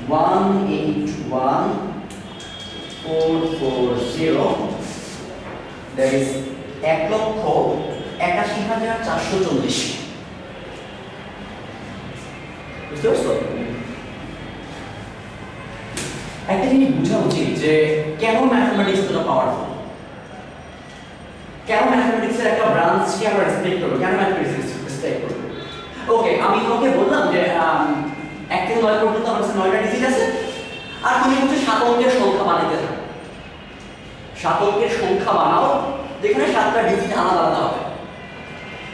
181,440 that is 1,81,440 বুঝতে পারছো? একটা জিনিস বোঝা উচিত যে কেন ম্যাথমেটিক্স এতটা পাওয়ারফুল, কেন ম্যাথমেটিক্সের একটা ব্রাঞ্চকে আমরা রেসপেক্ট করব, কেন ম্যাথমেটিক্স রেসপেক্ট করব। ওকে, আমি তোমাকে বললাম যে 1 থেকে 9 পর্যন্ত আমার কাছে 9টা ডিজিট আছে, আর তুমি হচ্ছে 7 অঙ্কের সংখ্যা বানাইতে থাকো। 7 অঙ্কের সংখ্যা বানাও যেখানে 7টা ডিজিট আলাদা আলাদা হবে।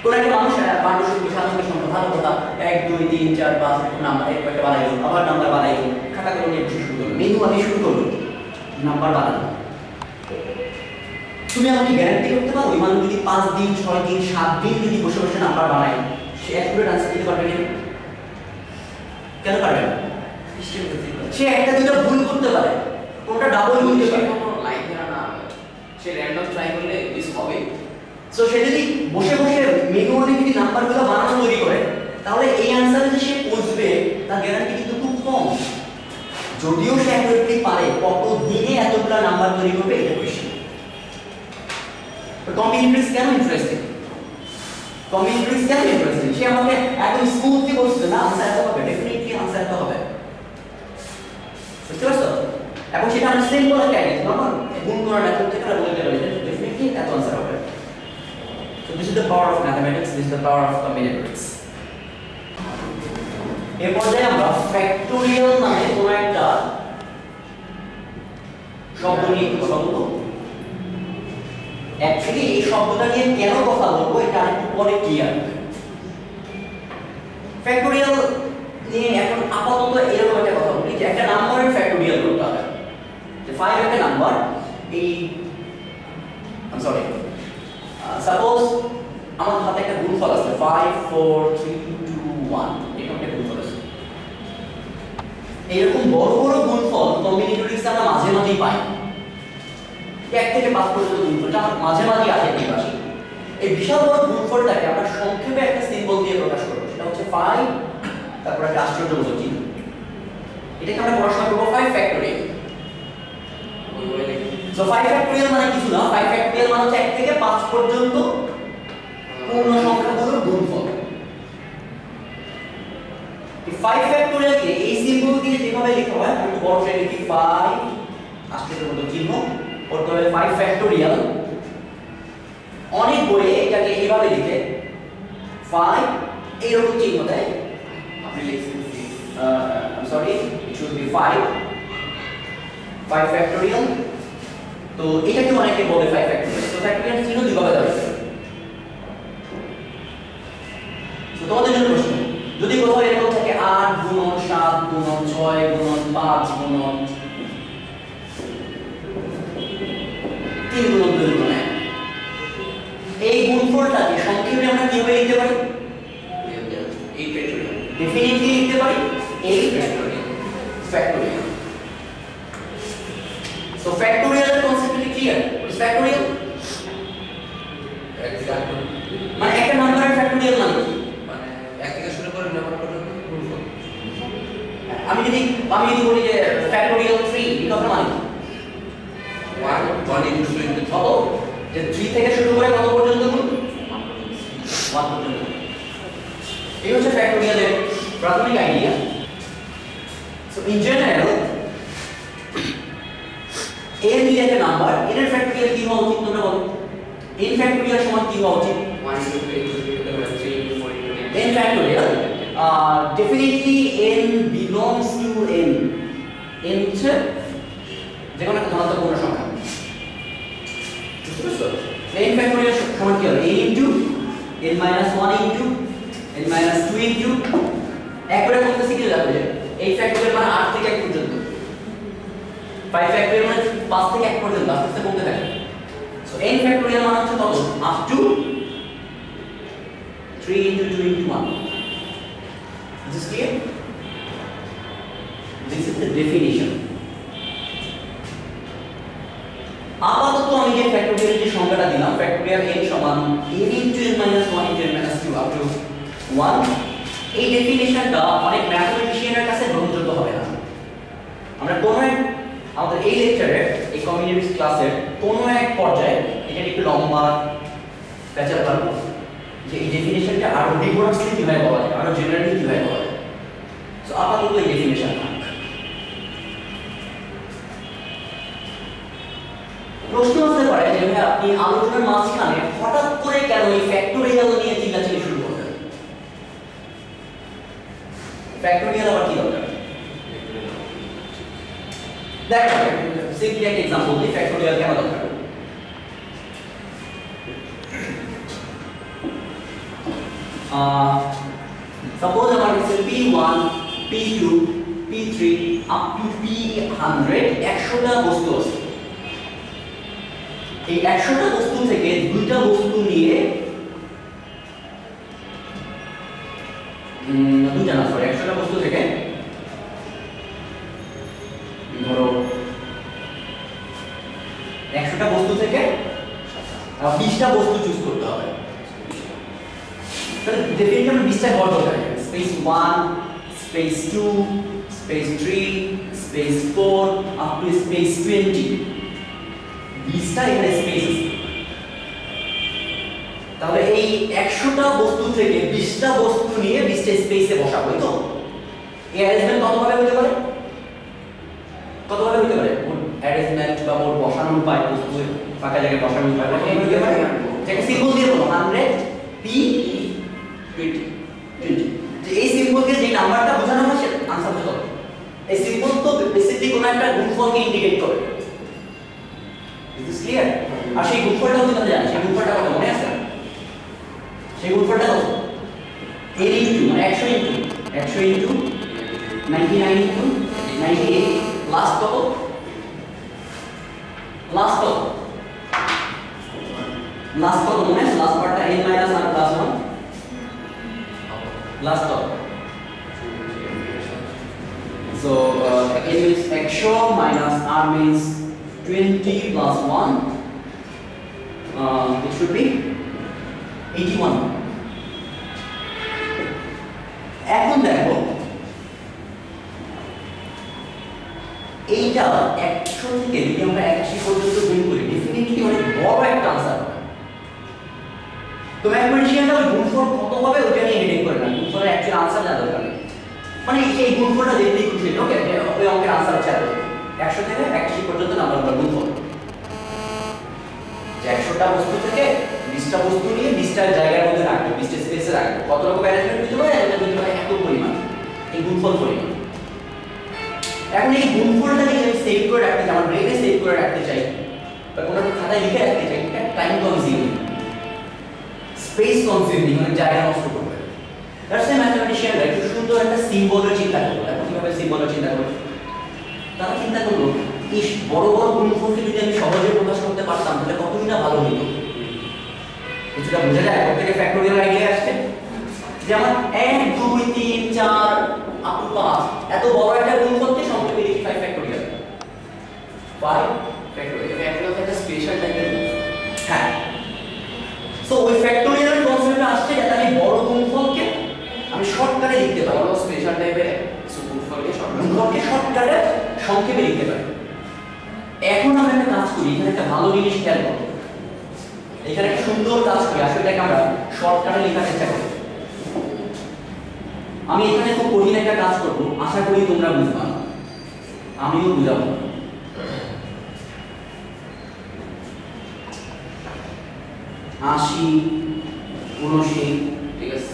কোন একটা মানুষ 7 অঙ্কের সংখ্যা ভালো কথা 1 2 3 4 5 এরকম নাম্বার এরকম একটা বানাইলো, আবার নাম্বার বানাইলো, খাতা করে নিয়ে শুরু করলো, ম্যানুয়ালি শুরু করলো নাম্বার বানানো। তুমি আমাকে গ্যারান্টি করতে পারো ওই মানুষ যদি 5 দিন 6 দিন 7 দিন যদি বসে বসে নাম্বার বানায় সে অ্যাকুরেট আনসার দিতে পারবে না? কেন পারবে না? সে একটা দুটো ভুল করতে পারে, কোনটা ডাবল হইতে পারে, কোনো লাইন ধরা না, সে র্যান্ডম ট্রাই করলে মিস হবে। সো সে যদি বসে বসে ম্যানুয়ালি যদি নাম্বারগুলো বানানো তৈরি করে তাহলে এই আনসারে যে সে পৌঁছবে তার গ্যারান্টি কিন্তু খুব কম। যদিও সে অ্যাকুরেটলি পারে, কত দিনে এতগুলো নাম্বার তৈরি করবে এটা কোশ্চেন। কম্বিনেটরিক্স কেন ইন্টারেস্টিং? কম্বিনেটরিক্স কেন ইন্টারেস্টিং? সে আমাকে একদম স্মুথলি বলছে না আনসার এত হবে, ডেফিনেটলি আনসার এত হবে, বুঝতে পারছো? এবং সেটা আমরা সিম্পল একটা আইডিয়া নরমাল গুণ করার মেথড থেকে আমরা বলতে পারি যে ডেফিনেটলি এত আনসার হবে। So this is the power of mathematics, this is the power of combinatorics. এই পর্যায়ে আমরা ফ্যাক্টোরিয়াল নামে কোনো একটা শব্দ নিয়ে কথা বলবো। অ্যাকচুয়ালি এই শব্দটা নিয়ে কেন কথা বলবো এটা একটু পরে ক্লিয়ার হবে। ফ্যাক্টোরিয়াল নিয়ে এখন আপাতত এরকম একটা কথা বলি যে একটা নাম্বারের ফ্যাক্টোরিয়াল করতে হবে। যে 5 একটা নাম্বার, এই সাপোজ আমার হাতে একটা গুণফল আছে 5 4 3 2 1 এরকম একটা গুণফল আছে। এইরকম বড় বড় গুণফল কম্বিনেটরিক্স আমরা মাঝে মাঝেই পাই। 1 থেকে 5 পর্যন্ত গুণফলটা মাঝে মাঝেই আসে এই পাশে। এই বিশাল বড় গুণফলটাকে আমরা সংক্ষেপে একটা সিম্বল দিয়ে প্রকাশ করব, সেটা হচ্ছে 5 তারপর একটা আশ্চর্যজনক চিহ্ন। এটাকে আমরা পড়াশোনা করব 5 ফ্যাক্টোরিয়াল। সো 5 ফ্যাক্টোরিয়াল মানে কিছু না, 5 ফ্যাক্টোরিয়াল মানে হচ্ছে 1 থেকে 5 পর্যন্ত পূর্ণ সংখ্যাগুলোর গুণফল। এই 5 ফ্যাক্টোরিয়ালকে এই সিম্বল দিয়ে যেভাবে লেখা হয়, আমি বড় করে লিখি 5 আশ্চর্যজনক চিহ্ন, পড়তে হবে 5 ফ্যাক্টোরিয়াল। অনেক বইয়ে এটাকে এইভাবে লিখে 5 এইরকম চিহ্ন দেয়, আপনি লিখছেন I'm sorry, it should be 5 factorial. তো এটাকে অনেকে বলে 5 ফ্যাক্টোরিয়াল। তো ফ্যাক্টোরিয়াল চিহ্ন দুইভাবে দেওয়া আছে। তো তোমাদের জন্য প্রশ্ন, যদি কোথাও এরকম থাকে 8 গুণন 7 গুণন 6 গুণন 5 গুণন 3 গুণন 2 গুণন 1, এই গুণফলটাকে সংক্ষেপে আমরা কিভাবে লিখতে পারি? 8 ফ্যাক্টোরিয়াল। ডেফিনিটলি লিখতে পারি 8 ফ্যাক্টোরিয়াল। সো ফ্যাক্টোরিয়ালের কনসেপ্টটা ক্লিয়ার? What is factorial? মানে একটা নাম্বারের ফ্যাক্টোরিয়াল মানে কি? মানে 1 থেকে শুরু করে নাম্বার পর্যন্ত গুণফল। আমি যদি বলি যে ফ্যাক্টোরিয়াল 3 এই কথা মানে কি? 1 into 2 into 3 কত? যে 3 থেকে শুরু করে কত পর্যন্ত গুণ? 1 পর্যন্ত। এই হচ্ছে ফ্যাক্টোরিয়ালের প্রাথমিক idea. So in general n যদি একটা নাম্বার, n এর ফ্যাক্টোরিয়াল কি হওয়া উচিত তোমরা বলো? n ফ্যাক্টোরিয়াল সমান কি হওয়া উচিত? 1 into 2 into 3 into 3 into 4 into 9 n factorial definitely n belongs to n হচ্ছে যে কোনো একটা ধনাত্মক পূর্ণ সংখ্যা, বুঝতে পারছো? n factorial সমান কি হবে? n into n minus 1 into n minus 2 into একবারে বলতেছি কি দেখো যে এই ফ্যাক্টোরিয়াল মানে 8 থেকে 1 পর্যন্ত, 5 ফ্যাক্টোরিয়াল মানে 5 থেকে 1 পর্যন্ত আস্তে আস্তে কমতে থাকে। সো n ফ্যাক্টোরিয়াল মানে হচ্ছে কত? up to 3 into 2 into 1. Is this clear? This is the definition. আপাতত আমি যে ফ্যাক্টোরিয়াল যে সংখ্যাটা দিলাম, ফ্যাক্টোরিয়াল n সমান n into n minus 1 into n minus 2 up to 1, এই ডেফিনিশনটা অনেক ম্যাথমেটিশিয়ানের কাছে গ্রহণযোগ্য হবে না। আমরা কোনো এক আমাদের এই লেকচারে এই কমিউনিটিস ক্লাসের কোনো এক পর্যায়ে এটা একটু লম্বা প্যাচার পারবো যে এই ডেফিনেশনটা আরো রিভার্সলি কিভাবে বলা যায়, আরো জেনারেলি কিভাবে বলা যায়। সো আপাতত এই ডেফিনেশন প্রশ্ন আসতে পারে যে ভাই আপনি আলোচনার মাঝখানে হঠাৎ করে কেন এই ফ্যাক্টোরিয়াল নিয়ে চিল্লাচিল্লি শুরু করলেন? ফ্যাক্টোরিয়াল আবার কি দরকার? দেখো সিম্পলি একটা एग्जांपल দিই, ফ্যাক্টোরিয়াল কেন দরকার। সাপোজ আমার কাছে p1 p2 p3 up to p100 100টা বস্তু আছে। এই 100টা বস্তু থেকে দুইটা বস্তু নিয়ে দুইটা না সরি 100টা বস্তু থেকে ধরো 100টা বস্তু থেকে 20টা বস্তু চুজ করতে হবে। তাহলে ডেফিনেটলি আমরা 20টা ঘর দরকার, space 1 space 2 space 3 space 4 up to space 20 20টা এখানে স্পেস আছে। তাহলে এই 100টা বস্তু থেকে 20টা বস্তু নিয়ে 20টা স্পেসে বসাবো, তো এই অ্যারেঞ্জমেন্ট কতভাবে হতে পারে? কতভাবে হতে পারে? অ্যারেঞ্জমেন্ট বা মোট বসানোর উপায়, বস্তু ফাঁকা জায়গায় বসানোর উপায় হতে পারে। যেটা সিম্বল দিয়ে বলো 100 p 20 যে এই সিম্বল দিয়ে যে নাম্বারটা বোঝানো হয় সেটা आंसर হতে হবে। এই সিম্বল তো বেসিক্যালি কোন একটা গুণফলকে ইন্ডিকেট করে। Is this clear? আর সেই গুণফলটা হচ্ছে আমরা জানি, সেই গুণফলটা কত মনে আছে? সেই গুণফলটা কত? n ইনটু মানে 100 ইনটু 99 ইনটু 98 প্লাস কত? লাস্ট কত? লাস্ট কত মনে আছে? লাস্ট পার্টটা n minus r plus 1 last কত? So n means 100 minus r means 20 plus 1 it should be 81. এখন দেখো এইটা 100 থেকে যদি আমরা 81 পর্যন্ত গুণ করি ডেফিনেটলি অনেক বড় একটা आंसर হবে। তো ম্যাথমেটিশিয়ানরা ওই গুণফল কত হবে ওটা নিয়ে হেডিং করে না, গুণফলের অ্যাকচুয়াল आंसर জানা দরকার নেই। মানে এই গুণফলটা দেখলেই খুশি, ওকে ওই অঙ্কের आंसर হচ্ছে 100 থেকে 81 পর্যন্ত নাম্বারগুলো গুণফল। যে 100টা বস্তু থেকে 20টা বস্তু নিয়ে 20টা জায়গার মধ্যে রাখবো, 20টা স্পেসে রাখবো। কত রকম অ্যারেঞ্জমেন্ট দিতে পারে? এটা দিতে পারে এত পরিমাণ, এই গুণফল পরিমাণ। এখন এই গুণফলটাকে যদি সেভ করে রাখতে চাই, আমার ব্রেনে সেভ করে রাখতে চাই বা কোনো একটা খাতায় লিখে রাখতে চাই, এটা টাইম কনজিউমিং, স্পেস কনজিউমিং, মানে জায়গা নষ্ট করবে। দ্যাটস এ ম্যাথমেটিশিয়ানরা একটু সুন্দর একটা সিম্বলের চিন্তা করলো। এখন কিভাবে সিম্বলের চিন্তা করবে? তারা চিন্তা করলো ইস বড় বড় গুণফলকে যদি আমি সহজে প্রকাশ করতে পারতাম তাহলে কতই না ভালো হতো। কিছুটা বোঝা যায়? কোথা থেকে ফ্যাক্টোরিয়াল আইডিয়া আসছে? যে আমার 1 2 3 4 আপ টু 5 এত বড় একটা গুণফলকে সংক্ষেপে লিখি 5 ফ্যাক্টোরিয়াল। 5 ফ্যাক্টোরিয়াল। ফ্যাক্টোরিয়াল একটা স্পেশাল টাইপের গুণফল। হ্যাঁ, সো ওই ফ্যাক্টোরিয়াল কনসেপ্টটা আসছে যাতে আমি বড় গুণফলকে আমি শর্টকাটে লিখতে পারি, বড় স্পেশাল টাইপের গুণফলকে শর্টকাটে সংক্ষেপে লিখতে পারি। এখন আমরা একটা কাজ করি, এখানে একটা ভালো জিনিস খেয়াল করো, এখানে একটা সুন্দর কাজ করি, আসলে এটাকে আমরা শর্টকাটে লেখার চেষ্টা করি। আমি এখানে খুব কঠিন একটা কাজ করব, আশা করি তোমরা বুঝবা, আমিও বুঝাবো। আশি 79 ঠিক আছে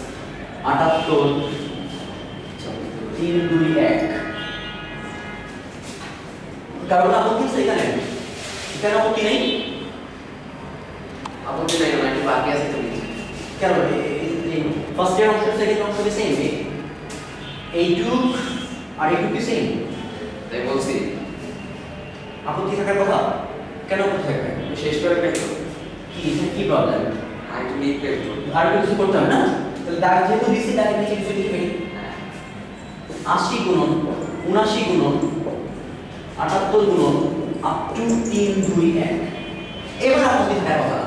78 3 2 1 কারণ আপত্তি আছে এখানে? এখানে আপত্তি নেই, আপত্তি নাই, মানে একটু বাকি আছে তো কেন? ফার্স্ট ইয়ার অংশ সেকেন্ড অংশ কি সেম? এইটুক আর এইটুক কি সেম? তাই বলছি আপত্তি থাকার কথা। কেন আপত্তি থাকবে? শেষ করে ফেলবো কি প্রবলেম? আর একটু লিখতে আর কিছু করতে হবে না? তাহলে দাগ যেহেতু দিছি দাগের নিচে কিছু লিখে ফেলি। 80 গুণন 79 গুণন 78 গুণন আপ টু 3 2 1। এবার আপত্তি থাকার কথা।